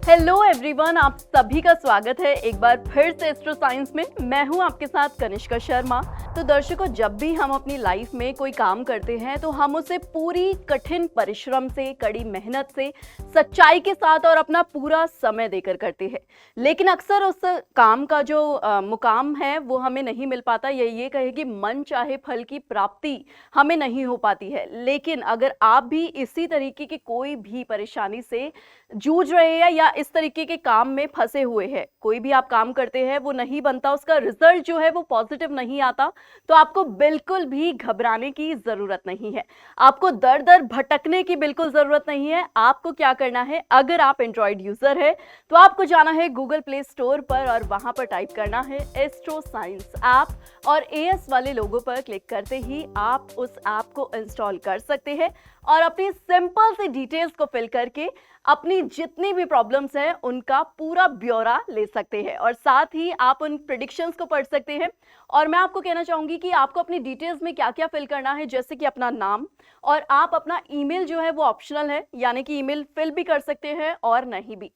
Hello everyone, आप सभी का स्वागत है एक बार फिर से एस्ट्रो साइंस में। मैं हूं आपके साथ कनिष्का शर्मा। तो दर्शकों, जब भी हम अपनी लाइफ में कोई काम करते हैं तो हम उसे पूरी कठिन परिश्रम से, कड़ी मेहनत से, सच्चाई के साथ और अपना पूरा समय देकर करते हैं। लेकिन अक्सर उस काम का जो मुकाम है वो हमें नहीं मिल पाता, या ये कहे कि मन चाहे फल की प्राप्ति हमें नहीं हो पाती है। लेकिन अगर आप भी इसी तरीके की कोई भी परेशानी से जूझ रहे हैं या इस तरीके के काम में फंसे हुए हैं, कोई भी आप काम करते हैं वो नहीं बनता, उसका रिजल्ट जो है वो पॉजिटिव नहीं आता, तो आपको बिल्कुल भी घबराने की जरूरत नहीं है। आपको दर दर भटकने की बिल्कुल जरूरत नहीं है। आपको क्या करना है, अगर आप एंड्रॉइड यूजर है तो आपको जाना है गूगल प्ले स्टोर पर और वहां पर टाइप करना है एस्ट्रो साइंस ऐप, और एएस वाले लोगो पर क्लिक करते ही आप उस ऐप को इंस्टॉल कर सकते हैं और अपनी सिंपल सी डिटेल्स को फिल करके अपनी जितनी भी प्रॉब्लम्स हैं उनका पूरा ब्यौरा ले सकते हैं, और साथ ही आप उन प्रेडिक्शंस को पढ़ सकते हैं। और मैं आपको कहना चाहूंगी कि आपको अपनी डिटेल्स में क्या क्या फिल करना है, जैसे कि अपना नाम, और आप अपना ईमेल जो है वो ऑप्शनल है, यानी कि ईमेल फिल भी कर सकते हैं और नहीं भी।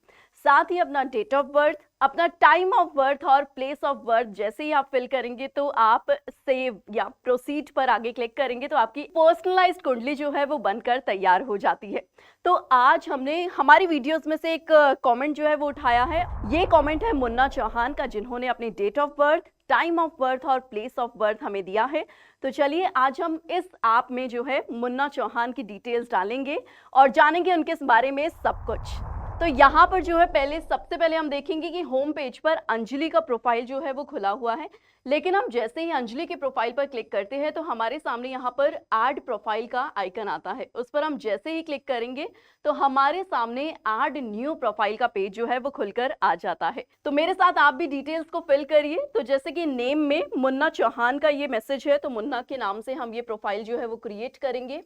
साथ ही अपना डेट ऑफ बर्थ, अपना टाइम ऑफ बर्थ और प्लेस ऑफ बर्थ जैसे ही आप फिल करेंगे तो आप सेव या प्रोसीड पर आगे क्लिक करेंगे तो आपकी पर्सनलाइज्ड कुंडली जो है वो बनकर तैयार हो जाती है। तो आज हमने हमारी वीडियोस में से एक कमेंट जो है वो उठाया है। ये कमेंट है मुन्ना चौहान का, जिन्होंने अपनी date of birth, time of birth और प्लेस ऑफ बर्थ हमें दिया है। तो चलिए आज हम इस ऐप में जो है मुन्ना चौहान की डिटेल्स डालेंगे और जानेंगे उनके बारे में सब कुछ। तो यहाँ पर जो है सबसे पहले हम देखेंगे कि होम पेज पर अंजलि का प्रोफाइल जो है वो खुला हुआ है। लेकिन हम जैसे ही अंजलि के प्रोफाइल पर क्लिक करते हैं तो हमारे सामने यहाँ पर ऐड प्रोफाइल का आइकन आता है। उस पर हम जैसे ही क्लिक करेंगे तो हमारे सामने ऐड न्यू प्रोफाइल का पेज जो है वो खुलकर आ जाता है। तो मेरे साथ आप भी डिटेल्स को फिल करिए। तो जैसे कि नेम में मुन्ना चौहान का ये मैसेज है, तो मुन्ना के नाम से हम ये प्रोफाइल जो है वो क्रिएट करेंगे।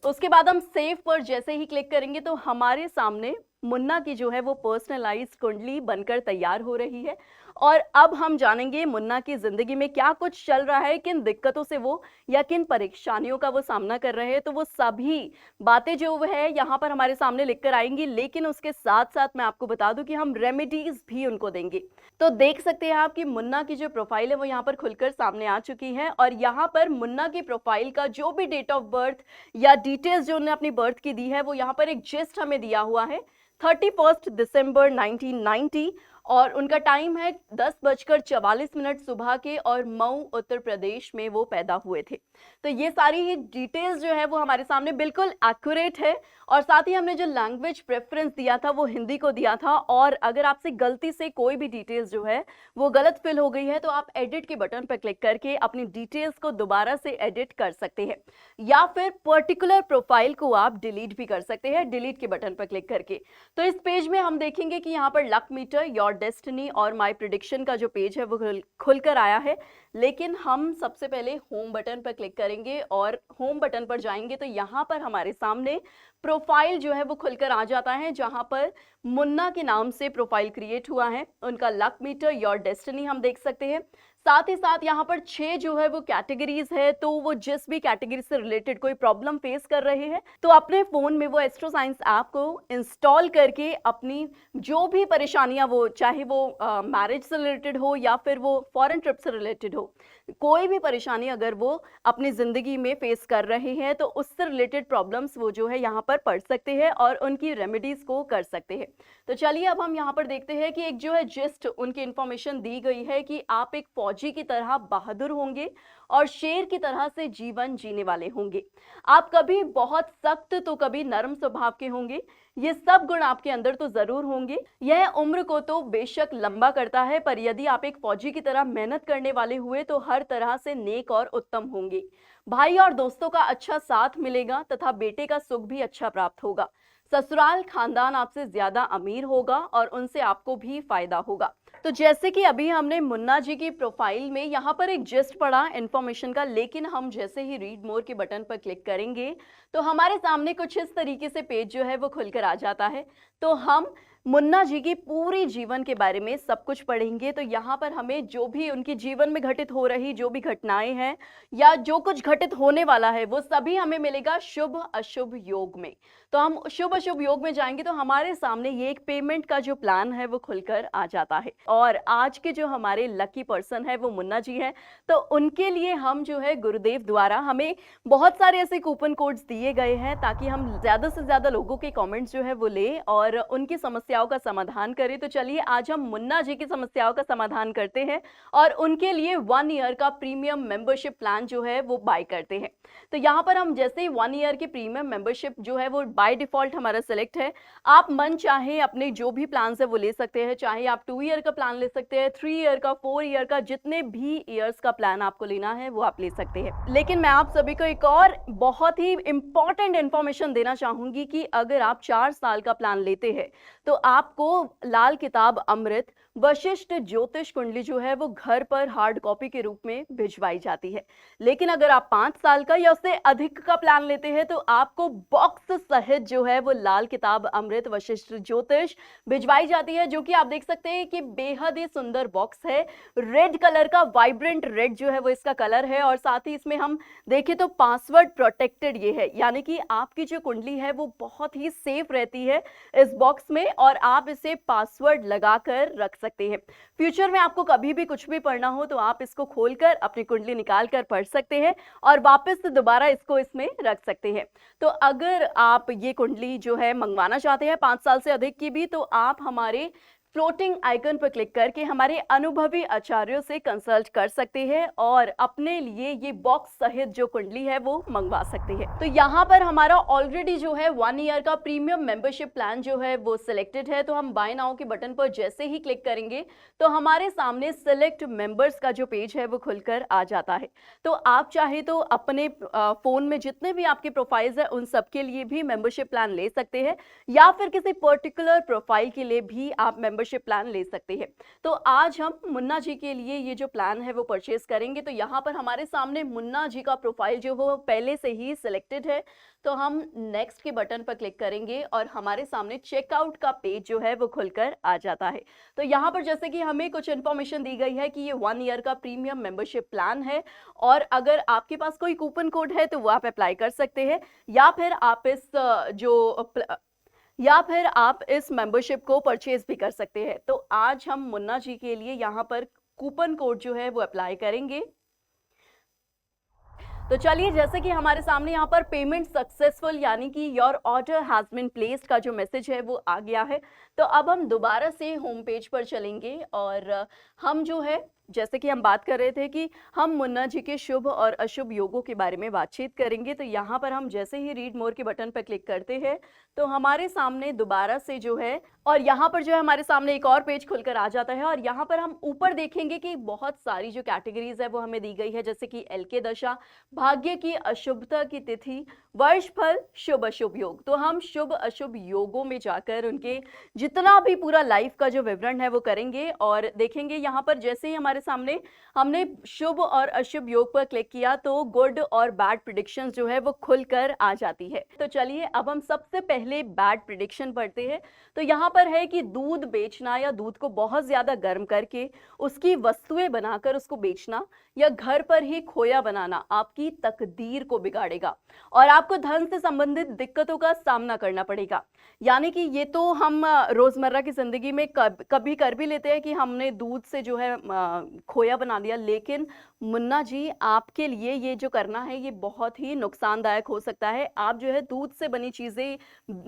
उसके बाद हम सेव पर जैसे ही क्लिक करेंगे तो हमारे सामने मुन्ना की जो है वो पर्सनलाइज्ड कुंडली बनकर तैयार हो रही है। और अब हम जानेंगे मुन्ना की जिंदगी में क्या कुछ चल रहा है, किन दिक्कतों से वो या किन परेशानियों का वो सामना कर रहे हैं। तो वो सभी बातें जो है यहाँ पर हमारे सामने लिखकर आएंगी, लेकिन उसके साथ साथ मैं आपको बता दूं कि हम रेमेडीज भी उनको देंगे। तो देख सकते हैं आप कि मुन्ना की जो प्रोफाइल है वो यहाँ पर खुलकर सामने आ चुकी है, और यहाँ पर मुन्ना की प्रोफाइल का जो भी डेट ऑफ बर्थ या डिटेल्स जो उन्होंने अपनी बर्थ की दी है वो यहाँ पर एक जिस्ट हमें दिया हुआ है, 31 दिसंबर 1990, और उनका टाइम है 10:44 सुबह के, और मऊ उत्तर प्रदेश में वो पैदा हुए थे। तो ये सारी डिटेल्स जो है वो हमारे सामने बिल्कुल एक्यूरेट है। और साथ ही हमने जो लैंग्वेज प्रेफरेंस दिया था वो हिंदी को दिया था, और अगर आपसे गलती से कोई भी डिटेल्स जो है वो गलत फिल हो गई है तो आप एडिट के बटन पर क्लिक करके अपनी डिटेल्स को दोबारा से एडिट कर सकते हैं, या फिर पर्टिकुलर प्रोफाइल को आप डिलीट भी कर सकते हैं डिलीट के बटन पर क्लिक करके। तो इस पेज में हम देखेंगे कि यहाँ पर लक मीटर, योर डेस्टिनी और माय प्रेडिक्शन का जो पेज है वो खुलकर आया है। लेकिन हम सबसे पहले होम बटन पर क्लिक करेंगे, और होम बटन पर जाएंगे तो यहाँ पर हमारे सामने प्रोफाइल जो है वो खुलकर आ जाता है, जहां पर मुन्ना के नाम से प्रोफाइल क्रिएट हुआ है। उनका लक मीटर, योर डेस्टिनी हम देख सकते हैं। साथ ही साथ यहाँ पर 6 जो है वो कैटेगरीज है, तो वो जिस भी कैटेगरी से रिलेटेड कोई प्रॉब्लम फेस कर रहे हैं तो अपने फोन में वो एस्ट्रो साइंस ऐप को इंस्टॉल करके अपनी जो भी परेशानियां, वो चाहे वो मैरिज से रिलेटेड हो या फिर वो फॉरेन ट्रिप से रिलेटेड हो, कोई भी परेशानी अगर वो अपनी जिंदगी में फेस कर रहे हैं तो उससे रिलेटेड प्रॉब्लम्स वो जो है यहाँ पर पढ़ सकते हैं और उनकी रेमेडीज को कर सकते हैं। तो चलिए अब हम यहाँ पर देखते हैं कि एक जो है जिस्ट उनकी इंफॉर्मेशन दी गई है कि आप एक फौजी की तरह बहादुर होंगे और शेर की तरह से जीवन जीने वाले होंगे। आप कभी बहुत सख्त तो कभी नरम स्वभाव के होंगे। ये सब गुण आपके अंदर तो जरूर होंगे। यह उम्र को तो बेशक लंबा करता है, पर यदि आप एक फौजी की तरह मेहनत करने वाले हुए तो हर तरह से नेक और उत्तम होंगे। भाई और दोस्तों का अच्छा साथ मिलेगा तथा बेटे का सुख भी अच्छा प्राप्त होगा। ससुराल खानदान आपसे ज्यादा अमीर होगा और उनसे आपको भी फायदा होगा। तो जैसे कि अभी हमने मुन्ना जी की प्रोफाइल में यहाँ पर एक जिस्ट पढ़ा इन्फॉर्मेशन का, लेकिन हम जैसे ही रीड मोर के बटन पर क्लिक करेंगे तो हमारे सामने कुछ इस तरीके से पेज जो है वो खुलकर आ जाता है। तो हम मुन्ना जी की पूरी जीवन के बारे में सब कुछ पढ़ेंगे। तो यहाँ पर हमें जो भी उनके जीवन में घटित हो रही जो भी घटनाएं हैं या जो कुछ घटित होने वाला है वो सभी हमें मिलेगा शुभ अशुभ योग में। तो हम शुभ अशुभ योग में जाएंगे तो हमारे सामने ये एक पेमेंट का जो प्लान है वो खुलकर आ जाता है। और आज के जो हमारे लकी पर्सन है वो मुन्ना जी है। तो उनके लिए हम जो है गुरुदेव द्वारा हमें बहुत सारे ऐसे कूपन कोड्स दिए गए हैं ताकि हम ज़्यादा से ज़्यादा लोगों के कमेंट्स जो है वो लें और उनकी समस्याओं का समाधान करें। तो चलिए आज हम मुन्ना जी की समस्याओं का समाधान करते हैं और उनके लिए 1 ईयर का प्रीमियम मेंबरशिप प्लान जो है वो बाय करते हैं। तो यहाँ पर हम जैसे ही 1 ईयर की प्रीमियम मेंबरशिप जो है वो बाय डिफॉल्ट हमारा सिलेक्ट है। आप मन चाहे अपने जो भी प्लान है वो ले सकते हैं, चाहे आप 2 ईयर का प्लान ले सकते हैं, 3 ईयर का, 4 ईयर का, जितने भी ईयर्स का प्लान आपको लेना है वो आप ले सकते हैं। लेकिन मैं आप सभी को एक और बहुत ही इंपॉर्टेंट इंफॉर्मेशन देना चाहूंगी कि अगर आप 4 साल का प्लान लेते हैं तो आपको लाल किताब अमृत वशिष्ठ ज्योतिष कुंडली जो है वो घर पर हार्ड कॉपी के रूप में भिजवाई जाती है। लेकिन अगर आप 5 साल का या उससे अधिक का प्लान लेते हैं तो आपको बॉक्स सहित जो है वो लाल किताब अमृत वशिष्ठ ज्योतिष भिजवाई जाती है, जो कि आप देख सकते हैं कि बेहद ही सुंदर बॉक्स है। रेड कलर का, वाइब्रेंट रेड जो है वो इसका कलर है और साथ ही इसमें हम देखें तो पासवर्ड प्रोटेक्टेड ये है, यानी कि आपकी जो कुंडली है वो बहुत ही सेफ रहती है इस बॉक्स में और आप इसे पासवर्ड लगाकर रख सकते हैं। फ्यूचर में आपको कभी भी कुछ भी पढ़ना हो तो आप इसको खोलकर अपनी कुंडली निकाल कर पढ़ सकते हैं और वापस से दोबारा इसको इसमें रख सकते हैं। तो अगर आप ये कुंडली जो है मंगवाना चाहते हैं 5 साल से अधिक की भी, तो आप हमारे फ्लोटिंग आइकन पर क्लिक करके हमारे अनुभवी आचार्यों से कंसल्ट कर सकते हैं और अपने लिए ये बॉक्स सहित जो कुंडली है वो मंगवा सकते हैं। तो यहाँ पर हमारा ऑलरेडी जो है 1 ईयर का प्रीमियम मेंबरशिप प्लान जो है वो सिलेक्टेड है। तो हम बाय नाउ के बटन पर जैसे ही क्लिक करेंगे तो हमारे सामने सिलेक्ट मेंबर्स का जो पेज है वो खुलकर आ जाता है। तो आप चाहे तो अपने फोन में जितने भी आपके प्रोफाइल्स है उन सबके लिए भी मेंबरशिप प्लान ले सकते हैं या फिर किसी पर्टिकुलर प्रोफाइल के लिए भी आप मेंबरशिप प्लान ले सकते हैं। तो आज हम मुन्ना जी के लिए ये जो प्लान है वो परचेज करेंगे। तो यहाँ पर हमारे सामने मुन्ना जी का प्रोफाइल जो वो पहले से ही सिलेक्टेड है। तो हम नेक्स्ट के बटन पर क्लिक करेंगे और हमारे सामने चेकआउट का पेज जो है वो खुलकर आ जाता है। तो यहाँ पर जैसे कि हमें कुछ इन्फॉर्मेशन दी गई है कि ये 1 ईयर का प्रीमियम मेंबरशिप प्लान है और अगर आपके पास कोई कूपन कोड है तो वो आप अप्लाई कर सकते हैं या फिर आप इस मेंबरशिप को परचेज भी कर सकते हैं। तो आज हम मुन्ना जी के लिए यहाँ पर कूपन कोड जो है वो अप्लाई करेंगे। तो चलिए, जैसे कि हमारे सामने यहाँ पर पेमेंट सक्सेसफुल यानी कि your order has been placed का जो मैसेज है वो आ गया है। तो अब हम दोबारा से होम पेज पर चलेंगे और हम जो है जैसे कि हम बात कर रहे थे कि हम मुन्ना जी के शुभ और अशुभ योगों के बारे में बातचीत करेंगे। तो यहाँ पर हम जैसे ही रीड मोर के बटन पर क्लिक करते हैं तो हमारे सामने दोबारा से जो है और यहाँ पर जो है हमारे सामने एक और पेज खुलकर आ जाता है और यहाँ पर हम ऊपर देखेंगे कि बहुत सारी जो कैटेगरीज है वो हमें दी गई है, जैसे कि एलके दशा, भाग्य की अशुभता की तिथि, वर्ष फल, शुभ अशुभ योग। तो हम शुभ अशुभ योगों में जाकर उनके जितना भी पूरा लाइफ का जो विवरण है वो करेंगे और देखेंगे। यहाँ पर जैसे ही हमारे सामने हमने शुभ और अशुभ योग पर क्लिक किया तो गुड और बैड प्रिडिक्शंस जो है वो खुलकर आ जाती है। तो चलिए अब हम सबसे पहले बैड प्रिडिक्शन पढ़ते हैं। तो यहाँ पर है कि दूध बेचना या दूध को बहुत ज्यादा गर्म करके उसकी वस्तुएं बनाकर उसको बेचना या घर पर ही खोया बनाना आपकी तकदीर को बिगाड़ेगा और आपको धन से संबंधित दिक्कतों का सामना करना पड़ेगा। यानी कि ये तो हम रोजमर्रा की जिंदगी में कभी कर भी लेते हैं कि हमने दूध से जो है खोया बना दिया, लेकिन मुन्ना जी आपके लिए ये जो करना है ये बहुत ही नुकसानदायक हो सकता है। आप जो है दूध से बनी चीजें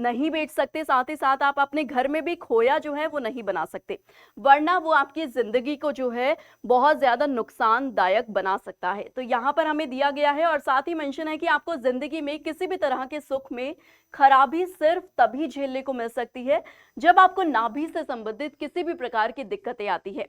नहीं बेच सकते, साथ ही साथ आप अपने घर में भी खोया जो है वो नहीं बना सकते, वरना वो आपकी जिंदगी को जो है बहुत ज्यादा नुकसानदायक बना सकता है। तो यहाँ पर हमें दिया गया है और साथ ही मेंशन है कि आपको जिंदगी में किसी भी तरह के सुख में खराबी सिर्फ तभी झेलने को मिल सकती है जब आपको नाभि से संबंधित किसी भी प्रकार की दिक्कतें आती है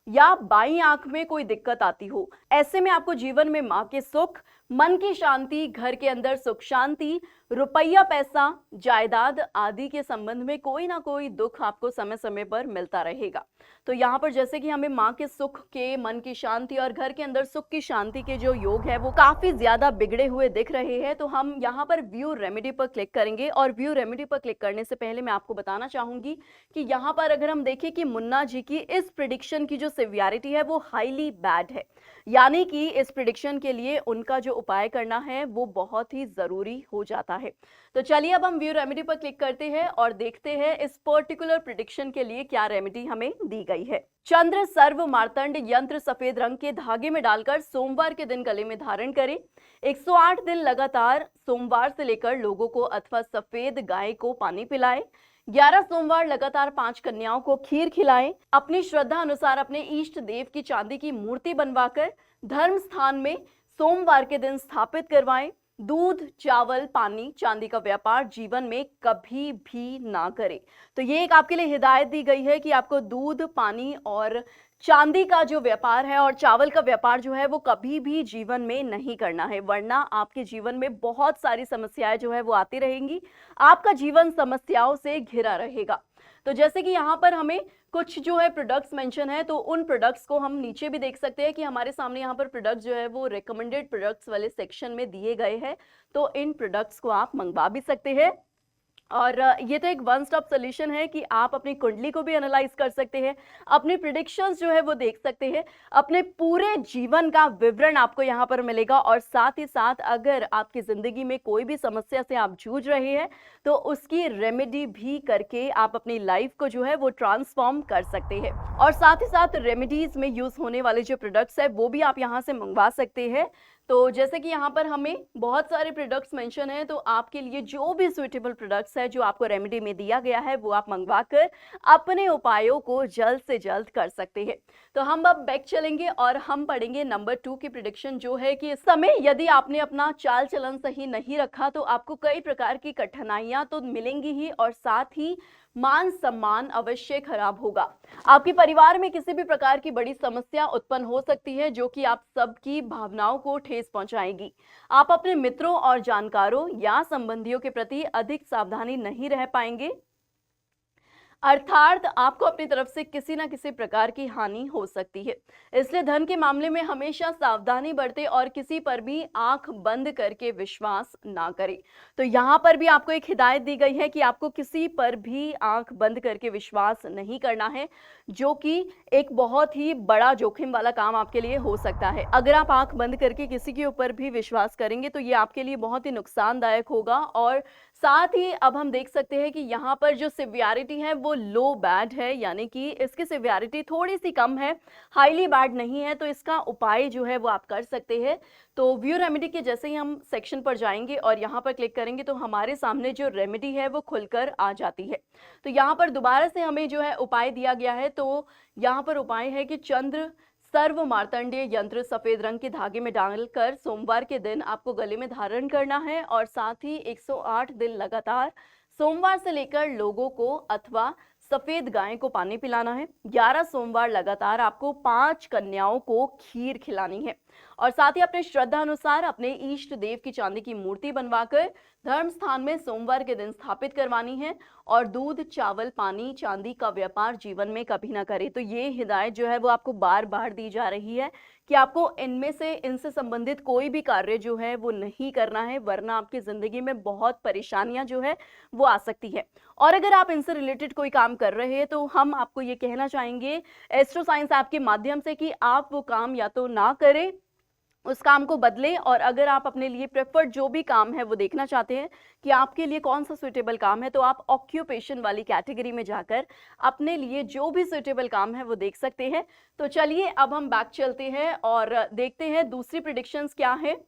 या बाईं आंख में कोई दिक्कत आती हो। ऐसे में आपको जीवन में मां के सुख, मन की शांति, घर के अंदर सुख शांति, रुपया, पैसा, जायदाद आदि के संबंध में कोई ना कोई दुख आपको समय समय पर मिलता रहेगा। तो यहाँ पर जैसे कि हमें माँ के सुख के, मन की शांति और घर के अंदर सुख की शांति के जो योग है वो काफी ज्यादा बिगड़े हुए दिख रहे हैं। तो हम यहाँ पर व्यू रेमेडी पर क्लिक करेंगे और व्यू रेमेडी पर क्लिक करने से पहले मैं आपको बताना चाहूंगी कि यहाँ पर अगर हम देखें कि मुन्ना जी की इस प्रिडिक्शन की जो सिवियरिटी है वो हाईली बैड है, यानी कि इस प्रिडिक्शन के लिए उनका जो उपाय करना है वो बहुत ही जरूरी हो जाता है। तो चलिए अब हम व्यू रेमेडी पर क्लिक करते हैं और देखते हैं इस पर्टिकुलर प्रिडिक्शन के लिए क्या रेमेडी हमें दी गई है। चंद्र सर्व मार्तंड यंत्र सफेद रंग के धागे में डालकर सोमवार के दिन गले में धारण करें। 108 दिन लगातार सोमवार से लेकर लोगों को अथवा सफेद गाय को पानी पिलाएं। 11 सोमवार लगातार 5 कन्याओं को खीर खिलाएं। अपनी श्रद्धा अनुसार अपने इष्ट देव की चांदी की मूर्ति बनवाकर धर्म स्थान में सोमवार के दिन स्थापित करवाएं। दूध, चावल, पानी, चांदी का व्यापार जीवन में कभी भी ना करें। तो ये एक आपके लिए हिदायत दी गई है कि आपको दूध, पानी और चांदी का जो व्यापार है और चावल का व्यापार जो है वो कभी भी जीवन में नहीं करना है, वरना आपके जीवन में बहुत सारी समस्याएं जो है वो आती रहेंगी। आपका जीवन समस्याओं से घिरा रहेगा। तो जैसे कि यहाँ पर हमें कुछ जो है प्रोडक्ट्स मेंशन है, तो उन प्रोडक्ट्स को हम नीचे भी देख सकते हैं कि हमारे सामने यहाँ पर प्रोडक्ट्स जो है वो रिकमेंडेड प्रोडक्ट्स वाले सेक्शन में दिए गए हैं। तो इन प्रोडक्ट्स को आप मंगवा भी सकते हैं। और ये तो एक वन स्टॉप सोल्यूशन है कि आप अपनी कुंडली को भी एनालाइज कर सकते हैं, अपनी प्रिडिक्शंस जो है वो देख सकते हैं, अपने पूरे जीवन का विवरण आपको यहाँ पर मिलेगा। और साथ ही साथ अगर आपकी जिंदगी में कोई भी समस्या से आप जूझ रहे हैं तो उसकी रेमेडी भी करके आप अपनी लाइफ को जो है वो ट्रांसफॉर्म कर सकते हैं। और साथ ही साथ रेमेडीज में यूज होने वाले जो प्रोडक्ट्स है वो भी आप यहाँ से मंगवा सकते हैं। तो जैसे कि यहाँ पर हमें बहुत सारे प्रोडक्ट्स मेंशन हैं, तो आपके लिए जो भी सुइटेबल प्रोडक्ट्स है जो आपको रेमेडी में दिया गया है वो आप मंगवा कर अपने उपायों को जल्द से जल्द कर सकते हैं। तो हम अब बैक चलेंगे और हम पढ़ेंगे नंबर 2 की प्रिडिक्शन, जो है कि इस समय यदि आपने अपना चाल चलन सही नहीं रखा तो आपको कई प्रकार की कठिनाइयां तो मिलेंगी ही और साथ ही मान सम्मान अवश्य खराब होगा। आपके परिवार में किसी भी प्रकार की बड़ी समस्या उत्पन्न हो सकती है जो कि आप सबकी भावनाओं को ठेस पहुंचाएगी। आप अपने मित्रों और जानकारों या संबंधियों के प्रति अधिक सावधानी नहीं रह पाएंगे, अर्थात आपको अपनी तरफ से किसी न किसी प्रकार की हानि हो सकती है। इसलिए धन के मामले में हमेशा सावधानी बरतें और किसी पर भी आंख बंद करके विश्वास ना करें। तो यहाँ पर भी आपको एक हिदायत दी गई है कि आपको किसी पर भी आंख बंद करके विश्वास नहीं करना है, जो कि एक बहुत ही बड़ा जोखिम वाला काम आपके लिए हो सकता है। अगर आप आंख बंद करके किसी के ऊपर भी विश्वास करेंगे तो ये आपके लिए बहुत ही नुकसानदायक होगा। और साथ ही अब हम देख सकते हैं कि यहाँ पर जो सिवियरिटी है वो लो बैड है, यानी कि इसकी सिवियरिटी थोड़ी सी कम है, हाईली बैड नहीं है। तो इसका उपाय जो है वो आप कर सकते हैं। तो व्यू रेमेडी के जैसे ही हम सेक्शन पर जाएंगे और यहाँ पर क्लिक करेंगे तो हमारे सामने जो रेमेडी है वो खुलकर आ जाती है। तो यहाँ पर दोबारा से हमें जो है उपाय दिया गया है। तो यहाँ पर उपाय है कि चंद्र सर्व मार्तंडीय यंत्र सफेद रंग के धागे में डालकर सोमवार के दिन आपको गले में धारण करना है और साथ ही 108 दिन लगातार सोमवार से लेकर लोगों को अथवा सफेद गाय को पानी पिलाना है। 11 सोमवार लगातार आपको 5 कन्याओं को खीर खिलानी है और साथ ही अपने श्रद्धा अनुसार अपने इष्ट देव की चांदी की मूर्ति बनवाकर धर्म स्थान में सोमवार के दिन स्थापित करवानी है। और दूध, चावल, पानी, चांदी का व्यापार जीवन में कभी ना करें। तो ये हिदायत जो है वो आपको बार बार दी जा रही है कि आपको इनसे संबंधित कोई भी कार्य जो है वो नहीं करना है, वरना आपकी जिंदगी में बहुत परेशानियां जो है वो आ सकती है। और अगर आप इनसे रिलेटेड कोई काम कर रहे हैं तो हम आपको ये कहना चाहेंगे एस्ट्रो साइंस ऐप के माध्यम से कि आप वो काम या तो ना करें, उस काम को बदलें। और अगर आप अपने लिए प्रेफर्ड जो भी काम है वो देखना चाहते हैं कि आपके लिए कौन सा सुइटेबल काम है, तो आप ऑक्यूपेशन वाली कैटेगरी में जाकर अपने लिए जो भी सुइटेबल काम है वो देख सकते हैं। तो चलिए अब हम बैक चलते हैं और देखते हैं दूसरी प्रिडिक्शंस क्या है।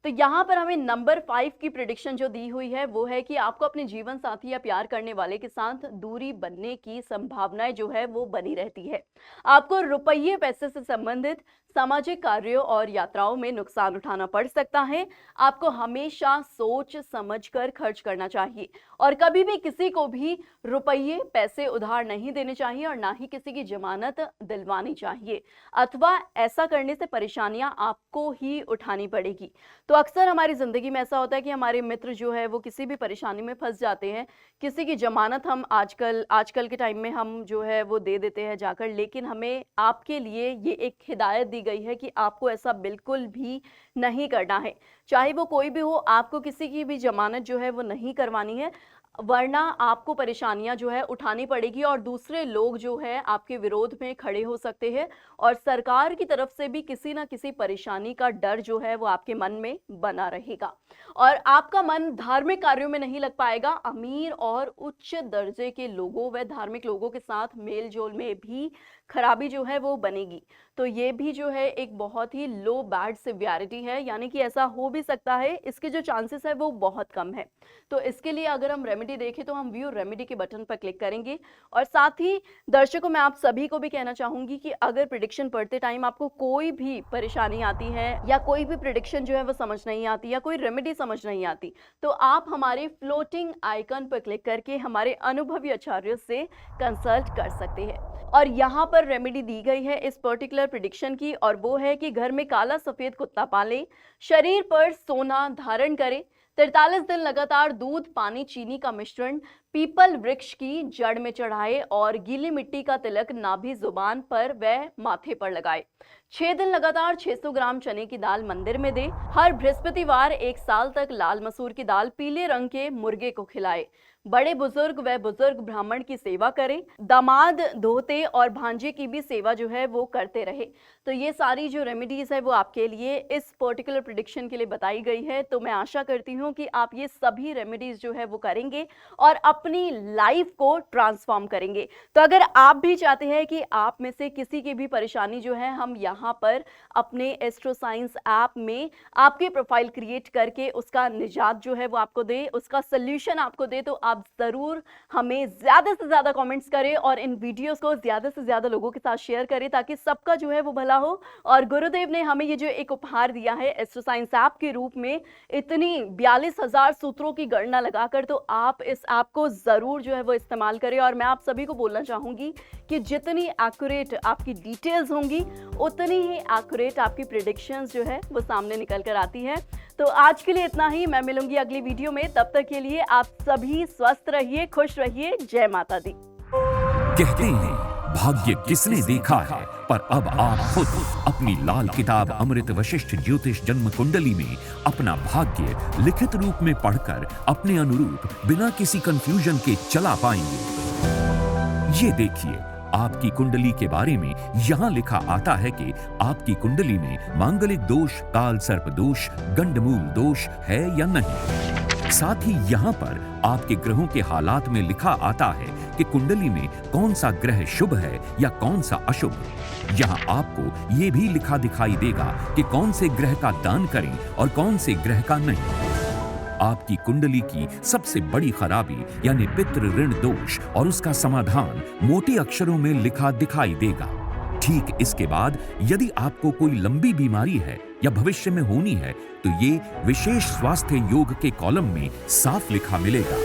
तो यहाँ पर हमें नंबर 5 की प्रिडिक्शन जो दी हुई है वो है कि आपको अपने जीवन साथी या प्यार करने वाले के साथ दूरी बनने की संभावनाएं जो है वो बनी रहती है। आपको रुपये पैसे से संबंधित सामाजिक कार्यों और यात्राओं में नुकसान उठाना पड़ सकता है। आपको हमेशा सोच समझकर खर्च करना चाहिए और कभी भी किसी को भी रुपये पैसे उधार नहीं देने चाहिए और ना ही किसी की जमानत दिलवानी चाहिए, अथवा ऐसा करने से परेशानियां आपको ही उठानी पड़ेगी। तो अक्सर हमारी जिंदगी में ऐसा होता है कि हमारे मित्र जो है वो किसी भी परेशानी में फंस जाते हैं। किसी की जमानत हम आजकल के टाइम में हम जो है वो दे देते हैं जाकर, लेकिन हमें आपके लिए ये एक हिदायत दी गई है कि आपको ऐसा बिल्कुल भी नहीं करना है। चाहे वो कोई भी हो, आपको किसी की भी जमानत जो है वो नहीं करवानी है, वरना आपको परेशानियां जो है उठानी पड़ेगी और दूसरे लोग जो है आपके विरोध में खड़े हो सकते हैं और सरकार की तरफ से भी किसी ना किसी परेशानी का डर जो है वो आपके मन में बना रहेगा और आपका मन धार्मिक कार्यों में नहीं लग पाएगा। अमीर और उच्च दर्जे के लोगों व धार्मिक लोगों के साथ मेल जोल में भी खराबी जो है वो बनेगी। तो ये भी जो है एक बहुत ही लो बैड सिवियरिटी है, यानी कि ऐसा हो भी सकता है, इसके जो चांसेस है वो बहुत कम है। तो इसके लिए अगर हम रेमेडी देखें तो हम व्यू रेमेडी के बटन पर क्लिक करेंगे और साथ ही दर्शकों मैं आप सभी को भी कहना चाहूंगी कि अगर प्रेडिक्शन पढ़ते टाइम आपको कोई भी परेशानी आती है या कोई भी प्रेडिक्शन जो है वो समझ नहीं आती या कोई रेमेडी समझ नहीं आती, तो आप हमारे फ्लोटिंग आइकन पर क्लिक करके हमारे अनुभवी आचार्यों से कंसल्ट कर सकते हैं। और यहाँ पर रेमेडी दी गई है इस पर्टिकुलर प्रेडिक्शन की, और वो है कि घर में काला सफेद कुत्ता पालें, शरीर पर सोना धारण करें, 43 दिन लगातार दूध पानी चीनी का मिश्रण पीपल वृक्ष की जड़ में चढ़ाए और गीली मिट्टी का तिलक नाभि जुबान पर व माथे पर लगाए। 6 दिन लगातार 600 ग्राम चने की दाल मंदिर में दे। हर बृहस्पतिवार 1 साल तक लाल मसूर की दाल पीले रंग के मुर्गे को खिलाए। बड़े बुजुर्ग व बुजुर्ग ब्राह्मण की सेवा करें। दामाद धोते और भांजे की भी सेवा जो है वो करते रहे। तो ये सारी जो रेमेडीज है वो आपके लिए इस पर्टिकुलर प्रेडिक्शन के लिए बताई गई है। तो मैं आशा करती हूँ कि आप ये सभी रेमेडीज जो है वो करेंगे और अपनी लाइफ को ट्रांसफॉर्म करेंगे। तो अगर आप भी चाहते हैं कि आप में से किसी की भी परेशानी जो है हम यहाँ पर अपने एस्ट्रो साइंस ऐप में आपकी प्रोफाइल क्रिएट करके उसका निजात जो है वो आपको दे, उसका सोल्यूशन आपको दे, तो आप जरूर हमें ज्यादा से ज्यादा कमेंट्स करें और इन वीडियोस को ज्यादा से ज्यादा लोगों के साथ शेयर करें ताकि सबका जो है वो भला हो। और गुरुदेव ने हमें ये जो एक उपहार दिया है एस्ट्रो साइंस ऐप के रूप में, इतनी 42,000 सूत्रों की गणना लगाकर, तो आप इस ऐप को जरूर जो है वो इस्तेमाल करें। और मैं आप सभी को बोलना चाहूंगी कि जितनी एक्यूरेट आपकी डिटेल्स होंगी उतनी ही एक्यूरेट आपकी प्रेडिक्शंस जो है वो सामने निकल कर आती है। तो आज के लिए इतना ही, मैं मिलूंगी अगली वीडियो में। तब तक के लिए आप सभी स्वस्थ रहिए, खुश रहिए। जय माता दी। कहते हैं भाग्य किसने देखा है, पर अब आप खुद अपनी लाल किताब अमृत वशिष्ठ ज्योतिष जन्म कुंडली में अपना भाग्य लिखित रूप में पढ़कर अपने अनुरूप बिना किसी कंफ्यूजन के चला पाएंगे। ये देखिए, आपकी कुंडली के बारे में यहाँ लिखा आता है कि आपकी कुंडली में मांगलिक दोष, काल सर्प दोष, गंडमूल दोष है या नहीं। साथ ही यहाँ पर आपके ग्रहों के हालात में लिखा आता है कि कुंडली में कौन सा ग्रह शुभ है या कौन सा अशुभ। यहाँ आपको ये भी लिखा दिखाई देगा कि कौन से ग्रह का दान करें और कौन से ग्रह का नहीं। आपकी कुंडली की सबसे बड़ी खराबी यानी पितृ ऋण दोष और उसका समाधान मोटे अक्षरों में लिखा दिखाई देगा। ठीक इसके बाद यदि आपको कोई लंबी बीमारी है या भविष्य में होनी है तो ये विशेष स्वास्थ्य योग के कॉलम में साफ लिखा मिलेगा।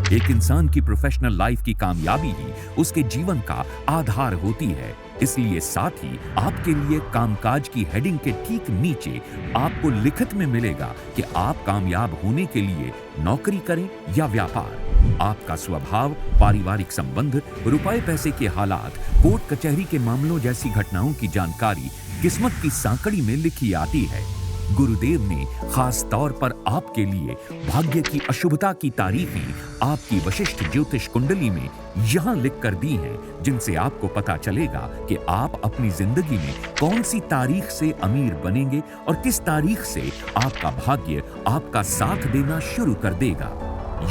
एक इंसान की प्रोफेशनल लाइफ की कामयाबी ही उसके जीवन का आधार होती है, इसलिए साथ ही आपके लिए कामकाज की हेडिंग के ठीक नीचे आपको लिखित में मिलेगा कि आप कामयाब होने के लिए नौकरी करें या व्यापार। आपका स्वभाव, पारिवारिक संबंध, रुपए पैसे के हालात, कोर्ट कचहरी के मामलों जैसी घटनाओं की जानकारी किस्मत की सांकड़ी में लिखी आती है। गुरुदेव ने खास तौर पर आपके लिए भाग्य की अशुभता की तारीखें आपकी वशिष्ठ ज्योतिष कुंडली में यहाँ लिख कर दी हैं, जिनसे आपको पता चलेगा कि आप अपनी जिंदगी में कौन सी तारीख से अमीर बनेंगे और किस तारीख से आपका भाग्य आपका साथ देना शुरू कर देगा।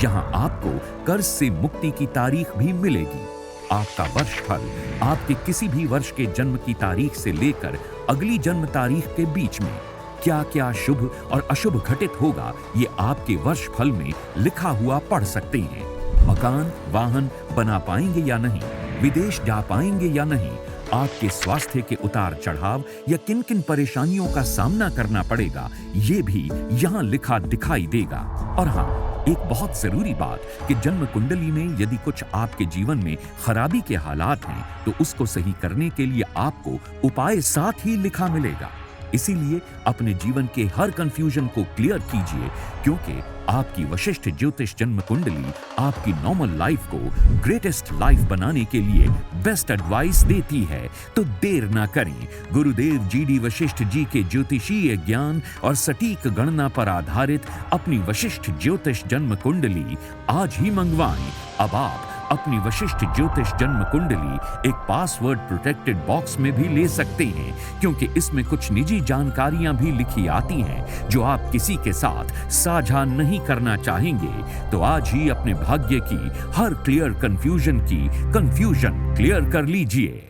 यहाँ आपको कर्ज से मुक्ति की तारीख भी मिलेगी। आपका वर्षफल आपके किसी भी वर्ष के जन्म की तारीख से लेकर अगली जन्म तारीख के बीच में क्या क्या शुभ और अशुभ घटित होगा, ये आपके वर्षफल में लिखा हुआ पढ़ सकते हैं। मकान, वाहन बना पाएंगे या नहीं, विदेश जा पाएंगे या नहीं, आपके स्वास्थ्य के उतार चढ़ाव या किन किन परेशानियों का सामना करना पड़ेगा, ये भी यहाँ लिखा दिखाई देगा। और हाँ, एक बहुत जरूरी बात कि जन्म कुंडली में यदि कुछ आपके जीवन में खराबी के हालात हैं तो उसको सही करने के लिए आपको उपाय साथ ही लिखा मिलेगा। इसीलिए अपने जीवन के हर कंफ्यूजन को क्लियर कीजिए, क्योंकि आपकी वशिष्ठ ज्योतिष जन्म कुंडली आपकी नॉर्मल लाइफ को ग्रेटेस्ट लाइफ बनाने के लिए बेस्ट एडवाइस देती है। तो देर ना करें, गुरुदेव GD वशिष्ठ जी के ज्योतिषीय ज्ञान और सटीक गणना पर आधारित अपनी वशिष्ठ ज्योतिष जन्म कुंडली आज ही मंगवाएं। अब आप अपनी वशिष्ठ ज्योतिष जन्म कुंडली एक पासवर्ड प्रोटेक्टेड बॉक्स में भी ले सकते हैं, क्योंकि इसमें कुछ निजी जानकारियां भी लिखी आती हैं जो आप किसी के साथ साझा नहीं करना चाहेंगे। तो आज ही अपने भाग्य की हर क्लियर कंफ्यूजन की कंफ्यूजन क्लियर कर लीजिए।